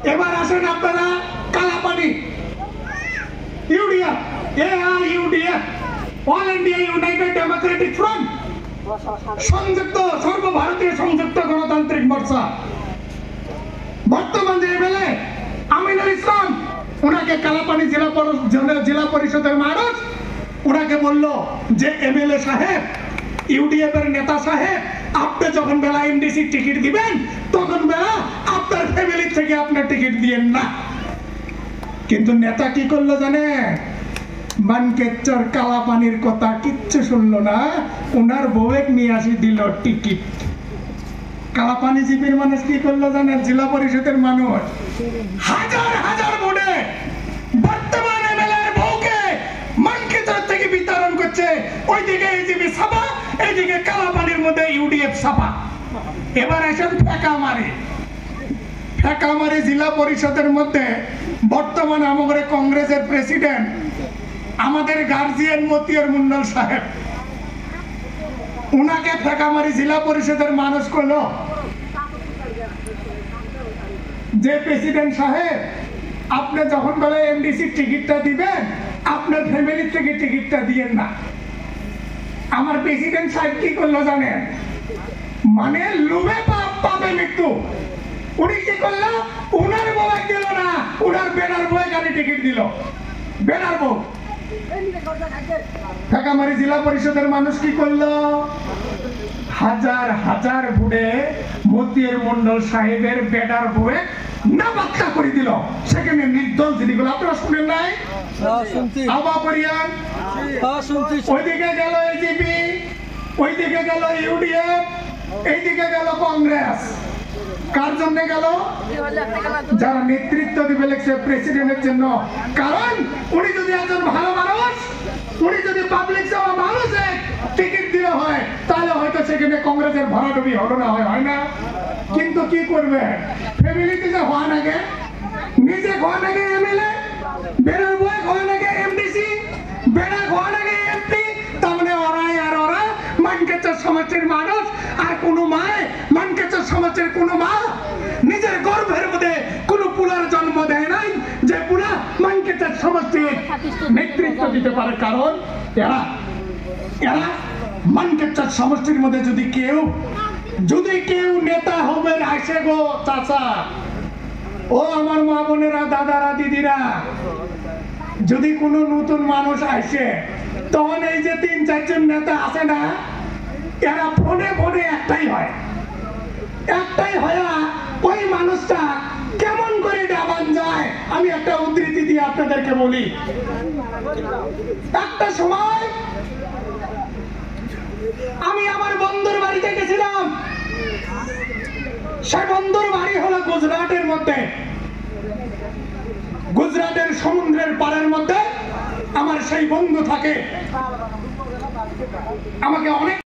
এবার আসেন আপনারা Kalapani UDF, ARUDF, all India United Democratic front, সংযুক্ত সর্বভারতীয় সংযুক্ত গণতান্ত্রিক মোর্চা, বর্তমান যে এমএলএ আমিনুল ইসলাম, ওনাকে কালাপানি জেলা পরিষদের মানুষ ওনাকে বলল যে এমএলএ সাহেব, ইউডিএফ এর নেতা সাহেব, আপনি যখন বেলা এমডিসি টিকিট দিবেন তখন বেলা আপনার ফ্যামিলি থেকে আপনার টিকিট দিয়েন না। কিন্তু নেতা কি করলো জানে? মানকেচর কালাপানির কথা কিচ্ছু শুনলো না, ওনার বউয়েক নিয়ে আসি দিল টিকিট। কালাপানি জিপির মানুষ কি করলো জানে? জেলা পরিষদের মানুষ হাজার হাজার ভোটে বর্তমান এমএলএ এর বউকে মানকেচর থেকে বিতরণ করছে। ওইদিকে এজিপি ছাপা, এইদিকে কালাপানির মধ্যে ইউডিএফ ছাপা। এবার আসেন ফেকামারি জেলা পরিষদের মধ্যে বর্তমান আমাদের কংগ্রেসের প্রেসিডেন্ট, আমাদের গার্জিয়ান মতিয়ার মন্ডল সাহেব, উনাকে ফেকামারি জেলা পরিষদের মানুষ করলো যে প্রেসিডেন্ট সাহেব, আপনি যখন বলে এমডিসি টিকিটটা দিবেন আপনার ফ্যামিলি থেকে টিকিটটা দিয়েন না। আমার প্রেসিডেন্ট সাহেব কি করলো জানেন? মানে লোভে পাপ পাবে মৃত্যু। উনি কি করলো? উনার বউ দিল না, উনার বেনার বউ এখানে টিকিট দিল। বেনার বউ ঢাকামারি জেলা পরিষদের মানুষ কি করলো? হাজার হাজার ভোটে মতিয়ার মন্ডল সাহেবের বেটার বউয়ে না বাক্কা করে দিল। সেখানে নির্দল যেগুলো আপনারা শুনেন নাই? ওইদিকে গেল এজিপি, ওইদিকে গেল ইউডিএফ, এইদিকে গেল কংগ্রেস। কার জন্য গেল? যারা নেতৃত্ব দিবে লেগছে প্রেসিডেন্টের জন্য। কারণ উনি যদি একজন ভালো মানুষ, উনি যদি পাবলিক সেবা মানুষে টিকিট দিলে হয় তাহলে হয়তো সেখানে কংগ্রেসের ভরাডুবি হলো না, হয় না। কিন্তু কি করবে? ফ্যামিলিতে যে হওয়া নাগে, নিজে হওয়া নাগে এমএলএ, বেড়ার বয়ে হওয়া নাগে এমডিসি, বেড়া হওয়া নাগে এমপি, তার মানে ওরাই আর ওরা মানকেচর সমাজের মানুষ। আর কোনো মায় মানকেচর সমাজের কোনো মা নিজের গর্ভের মধ্যে কোনো পুলার জন্ম দেয় নাই যে পুরা মানকেচর সমাজের নেতৃত্ব দিতে পারে। কারণ এরা মানকেচর সমষ্টির মধ্যে যদি কেউ নেতা হবে আসে গো চাচা, ও আমার মা বোনেরা, দাদারা, দিদিরা, যদি কোনো নতুন মানুষ আসে তখন এই যে 3-4 জন নেতা আছে না, এরা ফোনে ফোনে একটাই হয় ওই মানুষটা কেমন করে ডাবান যায়। আমি একটা উদ্ধৃতি দিয়ে আপনাদেরকে বলি। একটা সময় আমি আমার বন্ধুর বাড়িতে গেছিলাম। সে বন্ধুর বাড়ি হলো গুজরাটের মধ্যে, গুজরাটের সমুদ্রের পাড়ের মধ্যে আমার সেই বন্ধু থাকে। আমাকে অনেক